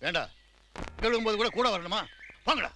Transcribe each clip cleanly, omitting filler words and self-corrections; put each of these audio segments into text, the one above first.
ஏண்டா கழுவும்போது கூட வரணுமா? வாங்கடா.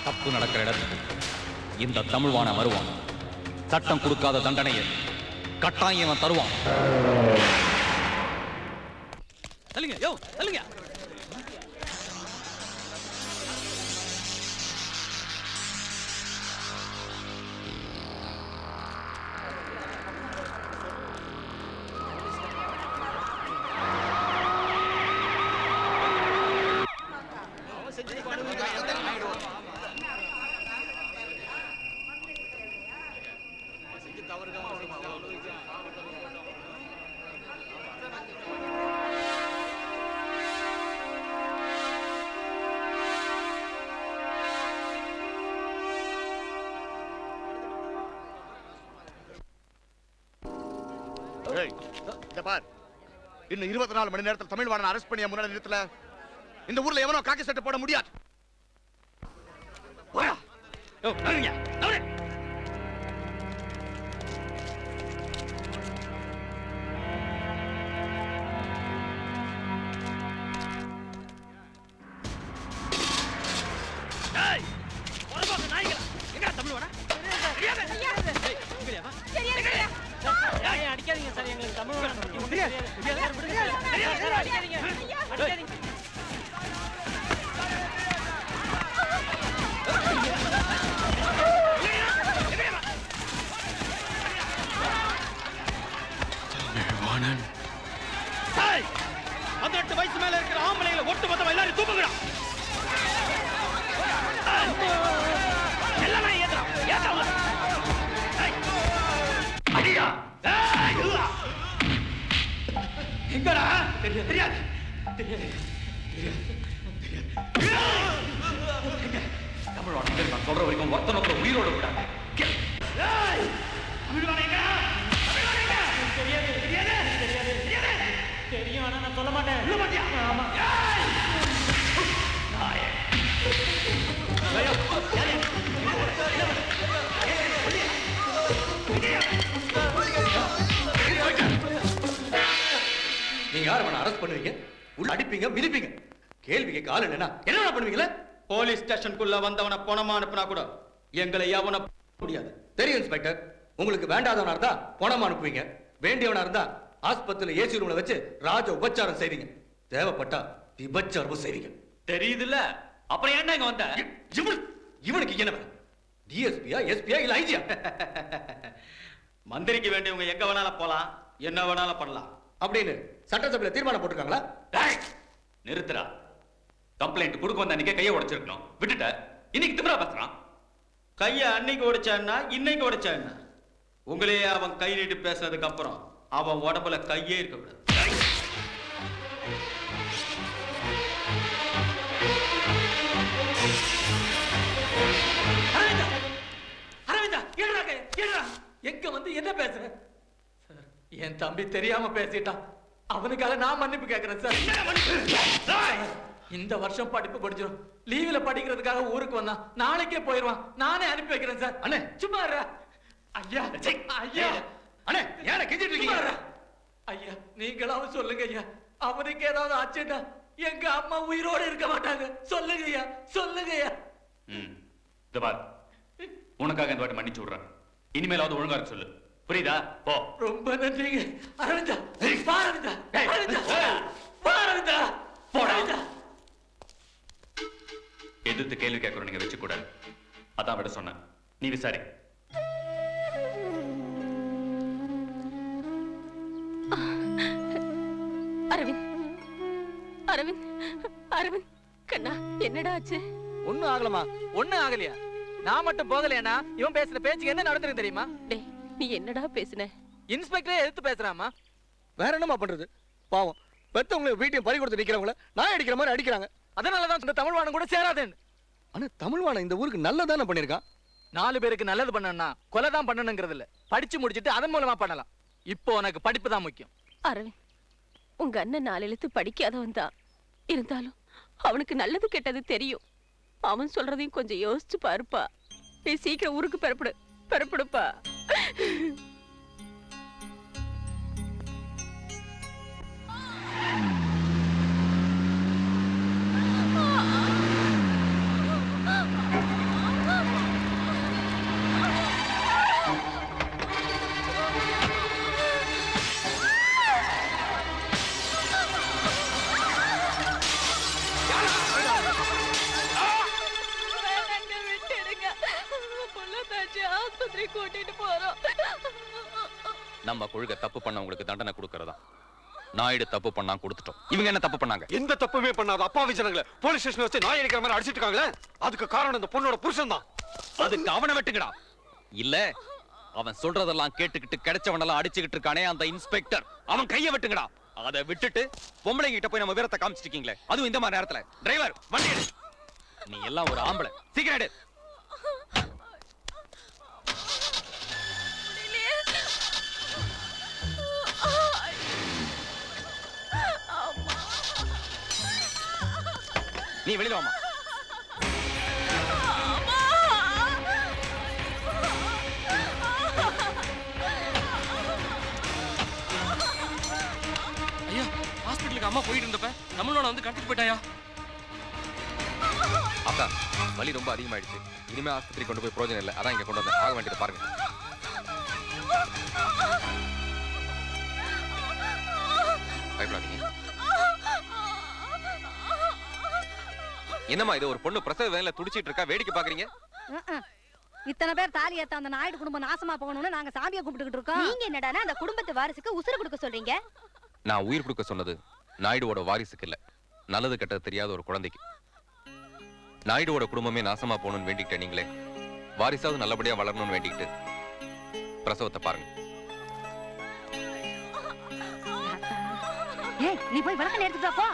தப்பு நடக்கிற இடத்துக்கு இந்த தமிழ்வான வருவான். சட்டம் கொடுக்காத தண்டனையை கட்டாயம் அவன் தருவான். தள்ளுங்க, யோ தள்ளுங்க. இன்னும் 24 மணி நேரத்தில் தமிழ்வாணன் அரெஸ்ட் பண்ணிய முன்னாடி நிறுத்தல இந்த ஊர்ல எவனோ காக்கி சட்டை போட முடியாது. அடிக்காதீங்க சார், எங்களுக்கு தமிழ் தமிழ்வாணன் 18 வயசு மேல இருக்கிற ஆம்பளைங்களை ஒட்டு மொத்தம் எல்லாரும் தூக்குங்கடா. எல்லாம் ஏத்துறோம். அடியா எங்கடா? தெரியாது. தமிழ்வாணன் நான் சொல்ற வரைக்கும் ஒருத்தனோட உயிரோட விடாது. தெரியும், ஆனா நான் சொல்ல மாட்டேன். ஆமா. நீங்க யார் அவனை அரெஸ்ட் பண்ணுவீங்க? உள்ள அடிப்பீங்க, மிதிப்பீங்க. கேள்வி கேட்க ஆள் இல்லைன்னா என்ன பண்ணுவீங்களா? போலீஸ் ஸ்டேஷனுக்குள்ள வந்தவனை பணமா அனுப்புனா கூட எங்களை எவன முடியாது. தெரியும் இன்ஸ்பெக்டர், உங்களுக்கு வேண்டாதவனா இருந்தா பணமா அனுப்புவீங்க, வேண்டியவனா இருந்தா ஆஸ்பத்திரியில ஏசி ரூம்ல வச்சு ராஜ உபச்சாரம் செய்வீங்க, தேவைப்பட்டா விபச்சாரமும் செய்வீங்க. தெரியுதுல்ல, அப்புறம் ஏன்டா இங்க வந்த? இவனுக்கு என்ன வேணும்? டிஎஸ்பியா, எஸ்பியா இல்ல ஐஜியா? மந்திரிக்கு வேண்டியவங்க எங்க வேணாலும் போலாம், என்ன வேணாலும் பண்ணலாம் அப்படின்னு சட்டசபையில தீர்மானம் போட்டிருக்காங்களா? நிறுத்துறா. கம்ப்ளைண்ட் கொடுக்க வந்த அன்னைக்கே கையை உடைச்சிருக்கணும், விட்டுட்ட. இன்னைக்கு திமிரா பேசுறான். கைய அன்னைக்கு உடைச்சான்னா இன்னைக்கு உடைச்சான்னா உங்களையே அவன் கை நீட்டு பேசுறதுக்கு அப்புறம் அவன் உடம்புல கையே இருக்க கூடாது. எங்க வந்து என்ன பேசுற? என் தம்பி தெரியாம பேசிட்டான், அவனுக்காக நான் மன்னிப்பு கேட்கிறேன் சார். இந்த வருஷம் படிப்பு படிச்சிடும், லீவ்ல படிக்கிறதுக்காக ஊருக்கு வந்தான், நாளைக்கே போயிடுவான், நானே அனுப்பி வைக்கிறேன் சார். அண்ணே சும்மா ஐயா, ஐயா அண்ணே ஏன கெஞ்சிட்டு இருக்கீங்க? ஐயா நீங்களாவது சொல்லுங்க ஐயா, அவனுக்கு ஏதாவது ஆச்சுட்டா எங்க அம்மா உயிரோடு இருக்க மாட்டாங்க. சொல்லுங்க ஐயா, சொல்லுங்க ஐயா. உனக்காக இந்த வாட்டி மன்னிச்சு விடுறேன். இனிமேலாவது ஒழுங்கா இருக்க சொல்லு, புரியுதா? போ. ரொம்ப நன்றிங்க. அரவிந்தா, அரவிந்தா, அரவிந்தா, அரவிந்தா, போடா. எதிர்த்து கேள்வி கேட்கறோம் நீங்க வச்சு கூடாது. அதான் விட சொன்னேன். நீ விசாரி. அரவிந்த், அரவிந்த், அரவிந்த் கண்ணா, என்னடா ஆச்சு? ஒண்ணும் ஆகலமா? ஒண்ணும் ஆகலையா? நான் மட்டும் போகலையா? இவன் பேசுற பேச்சுக்கு என்ன நடந்துருக்கு தெரியுமா? டேய், நீ என்னடா பேசுன? இன்ஸ்பெக்டரே எதிர்த்து பேசுறாமா? வேற என்னமா பண்றது? பாவம் பெத்தவங்களை வீட்டையும் பறி கொடுத்து நிக்கிறவங்கள நான் அடிக்கிற மாதிரி அடிக்கிறாங்க. அதனாலதான் இந்த தமிழ்வாணன் கூட சேராதேன்னு. ஆனா தமிழ்வாணன் இந்த ஊருக்கு நல்லதானே பண்ணிருக்கான். 4 பேருக்கு நல்லது பண்ணணும்னா கொலை தான் பண்ணணுங்கிறது இல்ல, படிச்சு முடிச்சிட்டு அதன் மூலமா பண்ணலாம். இப்போ உனக்கு படிப்பு தான் முக்கியம். அரவிந்த், உங்க அண்ணன் 4 எழுத்து படிக்காதவன் தான். இருந்தாலும் அவனுக்கு நல்லது கெட்டது தெரியும். அவன் சொல்றதையும் கொஞ்சம் யோசிச்சு பாருப்பா. நீ சீக்கிரம் ஊருக்கு பெறப்படுப்பா. கூட்டிட்டு போறோம். நம்ம கொள்கை தப்பு பண்ணவங்களுக்கு தண்டனை கொடுக்கறதா. நாயுடு தப்பு பண்ணா கொடுத்துட்டோம். இவங்க என்ன தப்பு பண்ணாங்க? எந்த தப்புமே பண்ணாத அப்பாவி ஜனங்களை போலீஸ் ஸ்டேஷன்ல வச்சு நாய் அடிக்கிற மாதிரி அடிச்சிட்டு இருக்காங்களே, அதுக்கு காரணம் இந்த பொண்ணோட புருஷன் தான். அதுக்கு அவனை வெட்டுங்கடா. இல்ல அவன் சொல்றதெல்லாம் கேட்டுக்கிட்டு கிடைச்சவனெல்லாம் அடிச்சுக்கிட்டு இருக்கானே அந்த இன்ஸ்பெக்டர், அவன் கைய வெட்டுங்கடா. அதை விட்டுட்டு பொம்பளைங்க கிட்ட போய் நம்ம வீரத்தை காமிச்சிருக்கீங்களே, அதுவும் இந்த மாதிரி நேரத்துல. டிரைவர் வண்டி எடு. நீ எல்லாம் ஒரு ஆம்பளை, சீக்கிரம் எடு. நீ வெளியில வாமா. ஐயா, ஹாஸ்பிட்டலுக்கு அம்மா போயிட்டு இருந்தப்ப நம்மளோட வந்து கடத்திட்டு போயிட்டாயா? அக்கா, வலி ரொம்ப அதிகமாயிடுச்சு. இனிமே ஆஸ்பத்திரி கொண்டு போய் பிரயோஜனம் இல்லை. அதான் இங்க கொண்டு வந்தேன். ஆக வேண்டியதை பாருங்க. பயப்படாதீங்க. என்னம்மா இது? ஒரு பொண்ணு பிரசவ வேலையில துடிச்சிட்டு இருக்கா, வேடிக்கை பாக்குறீங்க? இத்தனை பேர் தாலி ஏத்த அந்த நாயுடு குடும்பம் நாசமா போகணும்னு நாங்க சாமியை கும்பிட்டுக்கிட்டு இருக்கோம். நீங்க என்னடானா அந்த குடும்பத்து வாரிசுக்கு உசுறு கொடுக்க சொல்றீங்க? நான் உயிர் கொடுக்க சொன்னது நாயுடுவோட வாரிசுக்கு இல்ல, நல்லது கெட்டது தெரியாத ஒரு குழந்தைக்கு. நாயுடுவோட குடும்பமே நாசமா போகணும்னு வேண்டிக்கிட்டேன். நீங்களே வாரிசாவது நல்லபடியா வளரணும்னு வேண்டிக்கிட்டு பிரசவத்தை பாருங்க. ஏய், நீ போய் வழக்க எடுத்துட்டு வா போ.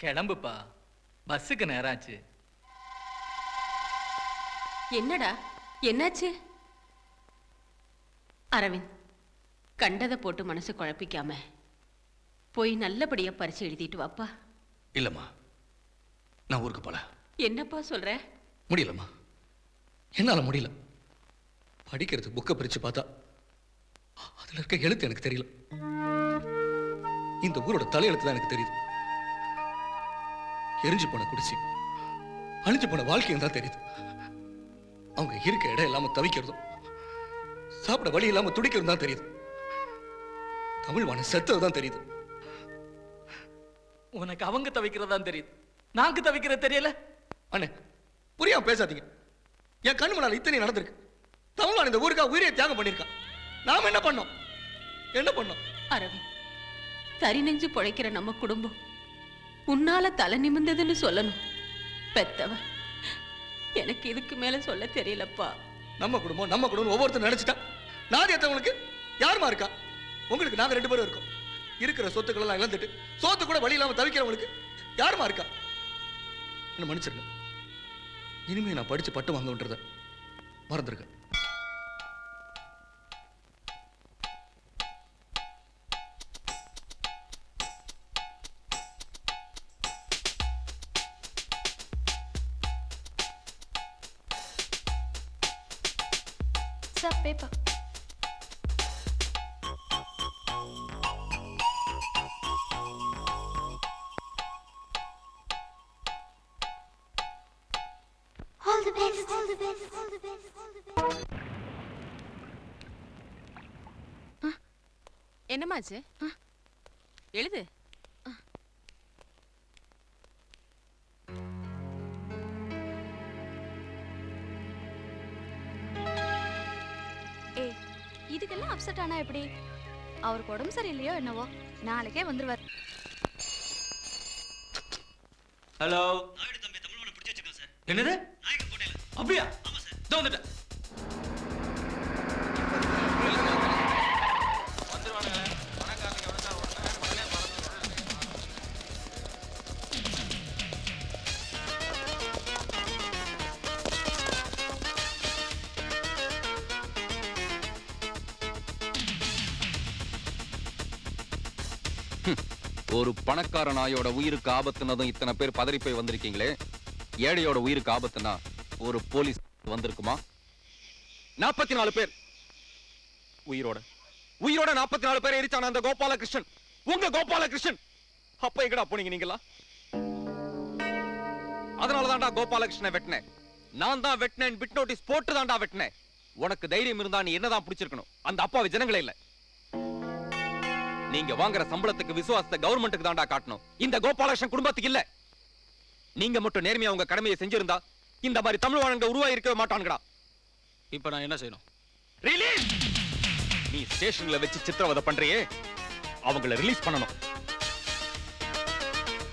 கிளம்புப்பா, பஸ்ஸுக்கு நேரம் ஆச்சு. என்னடா என்னாச்சு? அரவிந்த், கண்டதை போட்டு மனசு குழப்பிக்காம போய் நல்லபடியா பரிசு எழுதிட்டு வாப்பா. இல்லம்மா, நான் ஊருக்கு போல. என்னப்பா சொல்ற? முடியலம்மா, என்னால முடியல. படிக்கிறது புக்கை பிரிச்சு பார்த்தா அதுல இருக்க எழுத்து எனக்கு தெரியல. இந்த ஊரோட தலையெழுத்து தான் எனக்கு தெரியுது. எரிஞ்சு போன குடிச்சு அழிஞ்சு போன வாழ்க்கையும் தான் தெரியுது. அவங்க இருக்க இடம் இல்லாம தவிக்கிறதும் சாப்பிட வழி இல்லாம துடிக்கிறதும் தான் தெரியுது. தமிழ் வான செத்ததுதான் தெரியுது. உனக்கு அவங்க தவிக்கிறதான் தெரியுது, நாங்க தவிக்கிறது தெரியல. அண்ணே, புரியாம பேசாதீங்க. என் கண்ணு முன்னால இத்தனை நடந்திருக்கு. தமிழ்வான் இந்த ஊருக்காக உயிரை தியாகம் பண்ணியிருக்கான். நாம என்ன பண்ணோம்? என்ன பண்ணோம்? அரவிந்த், தறி நெஞ்சு பொழைக்கிற நம்ம குடும்பம் உன்னால தலை நிமிந்ததுன்னு சொல்லணும். பெத்தவ எனக்கு இதுக்கு மேல சொல்ல தெரியலப்பா. நம்ம குடும்பம் ஒவ்வொருத்தரும் நினைச்சிட்டா நாதி எத்தவங்களுக்கு யாருமா இருக்கா? உங்களுக்கு நாங்க 2 பேரும் இருக்கோம். இருக்கிற சொத்துக்கள் எல்லாம் இழந்துட்டு சோத்து கூட வழி இல்லாம தவிக்கிறவங்களுக்கு யாருமா இருக்கா? என்ன மன்னிச்சிருங்க. இனிமே நான் படிச்சு பட்டு வாங்கன்றத மறந்துருக்கேன். Sir, paper. All the best. All the best. All the best. All the best. என்னமாச்சு? எழுது. ஏய், இதுக்கெல்லாம் அப்செட் ஆனா எப்படி? அவருக்கு உடம்பு சரியில்லையோ என்னவோ, நாளைக்கே வந்துருவார். ஹலோ. என்னது? அப்படியா? இதோ வந்துட்டேன். ஒரு பணக்கார நாயோட உயிருக்கு ஆபத்துனதும் இத்தனை பேர் பதறி போய் வந்திருக்கீங்களே. ஏழையோட உயிருக்கு ஆபத்துனா ஒரு போலீஸ் வந்திருக்குமா? 44 பேர் உயிரோட 44 பேர் எரிச்சான அந்த கோபாலகிருஷ்ணன், உங்க கோபாலகிருஷ்ணன். அப்ப எங்கடா போனீங்க நீங்களா? அதனாலதான்டா கோபாலகிருஷ்ணனை வெட்டினேன். நான் தான் வெட்டினேன், பிட் நோட்டீஸ் போட்டு தான்டா வெட்டினேன். உனக்கு தைரியம் இருந்தா நீ என்னதான் பிடிச்சிருக்கணும், அந்த அப்பாவி ஜனங்களே இல்ல. நீங்க வாங்குற சம்பளத்துக்கு விசுவாசத்தை கவர்மெண்ட்டுக்கு தான்டா காட்டணும், இந்த கோபாலகிருஷ்ணன் குடும்பத்துக்கு இல்ல. நீங்க மட்டும் நேர்மையா உங்க கடமையை செஞ்சிருந்தா இந்த மாதிரி தமிழ்வாழங்க உருவாயிருக்கவே மாட்டானுங்கடா. இப்ப நான் என்ன செய்யணும்? ரிலீஸ்! நீ ஸ்டேஷன்ல வச்சு சித்திரவதை பண்றியே, அவங்கள ரிலீஸ் பண்ணணும்.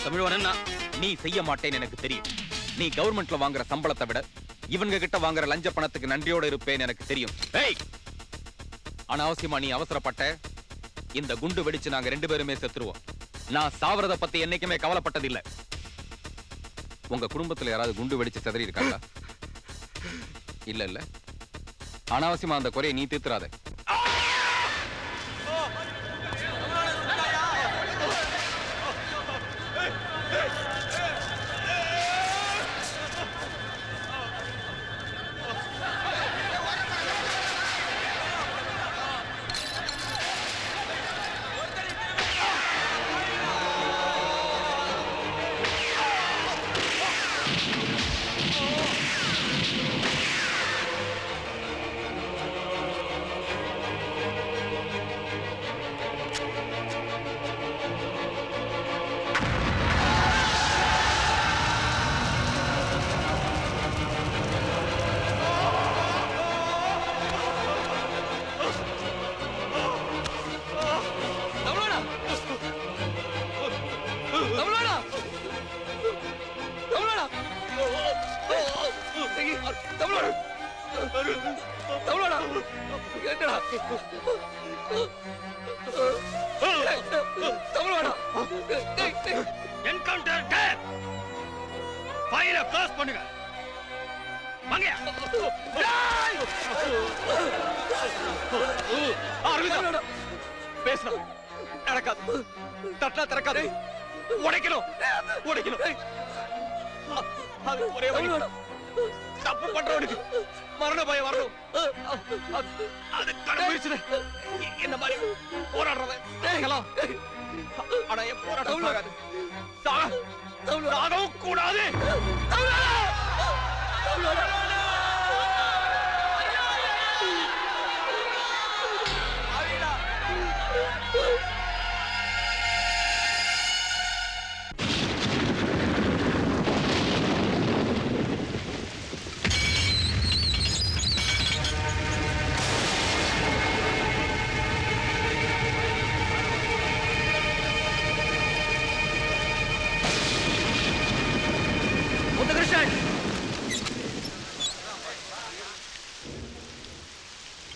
தமிழ்வாணன், நீ செய்ய மாட்டேன்னு எனக்கு தெரியும். நீ கவர்மெண்ட்ல வாங்குற சம்பளத்தை விட இவங்க கிட்ட வாங்குற லஞ்ச பணத்துக்கு நன்றியோட இருப்பேன்னு எனக்கு தெரியும். ஏய், அனாவசியமா நீ அவசரப்பட்ட, இந்த குண்டு வெடிச்சு நாங்க 2 பேருமே செத்துருவோம். நான் சாவறத பத்தி என்னைக்குமே கவலைப்பட்டதில்லை. உங்க குடும்பத்துல யாராவது குண்டு வெடிச்சு செதறி இருக்காங்களா? இல்ல இல்ல. அனாவசியமா அந்த குறையை நீ தீர்த்துறாத. Encounter death. ஃபைல க்ளோஸ் பண்ணுங்க. வாங்க. அரவிந்தா பேசணும். நடக்காது. தட்டா திறக்காது. உடைக்கணும். அது ஒரே வழி. தப்பு பண்றவனுக்கு மரண பயம் வரணும். அது கடமைச்சு. என்ன மாதிரி போராடுறவன் நீங்களாம். ஆனா என் போராட்டம் ஆகாது. சாகவும் கூடாது.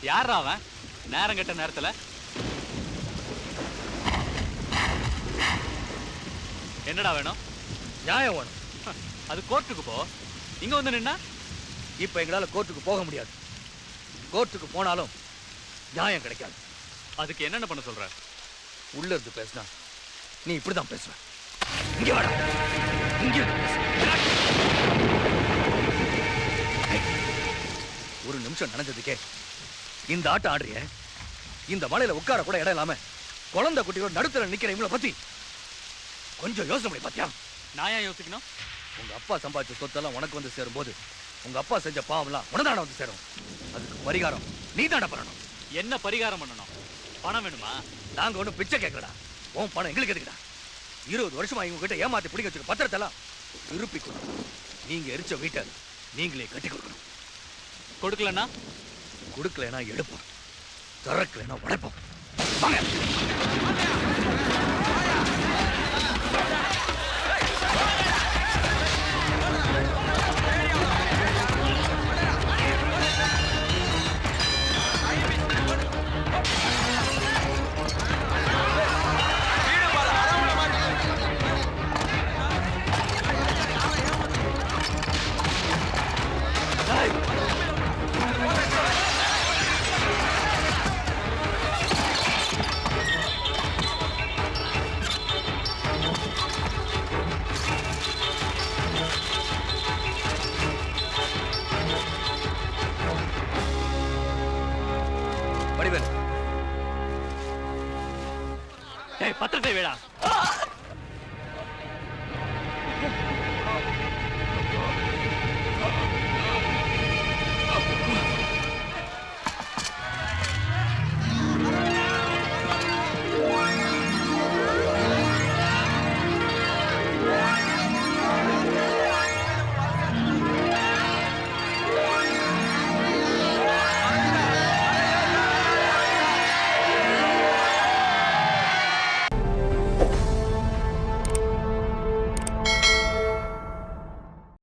யாரா அவன் நேரம் கெட்ட நேரத்துல? என்னடா வேணும்? நியாயம் வேணும். அது கோர்ட்டுக்கு போ. இங்க வந்து நின்னா இப்ப எங்களால கோர்ட்டுக்கு போக முடியாது. கோர்ட்டுக்கு போனாலும் நியாயம் கிடைக்காது. அதுக்கு என்னென்ன பண்ண சொல்ற? உள்ள இருந்து பேசினா நீ இப்படிதான் பேசுவ. இங்க வாடா. இங்க இருந்து பேசு. ஒரு நிமிஷம் நினைச்சதுக்கே இந்த ஆட்டம் ஆடுறிய. இந்த மலையில உட்கார கூட இடம் இல்லாம குழந்தை குட்டியோட நடுத்தர நிக்கிற இவங்கள பத்தி கொஞ்சம் யோசனை பண்ணி பாத்தியா? நான் ஏன் யோசிக்கணும்? உங்க அப்பா சம்பாதிச்ச சொத்தெல்லாம் உனக்கு வந்து சேரும் போது உங்க அப்பா செஞ்ச பாவம்லாம் உனதான வந்து சேரும். அதுக்கு பரிகாரம் நீ தானே பண்ணணும். என்ன பரிகாரம் பண்ணணும்? பணம் வேணுமா? நாங்க ஒண்ணும் பிச்சை கேட்கலடா. உன் பணம் எங்களுக்கு எதுக்குடா? 20 வருஷமா இவங்க கிட்ட ஏமாத்தி பிடிக்க வச்சுக்க பத்திரத்தெல்லாம் திருப்பி கொடுக்கணும். நீங்க எரிச்ச வீட்டை நீங்களே கட்டி கொடுக்கணும். கொடுக்கலன்னா? கொடுக்கலனா எடுப்போம், திறக்கலனா உடைப்போம். வாங்க. பத்திரத்தை வேடா.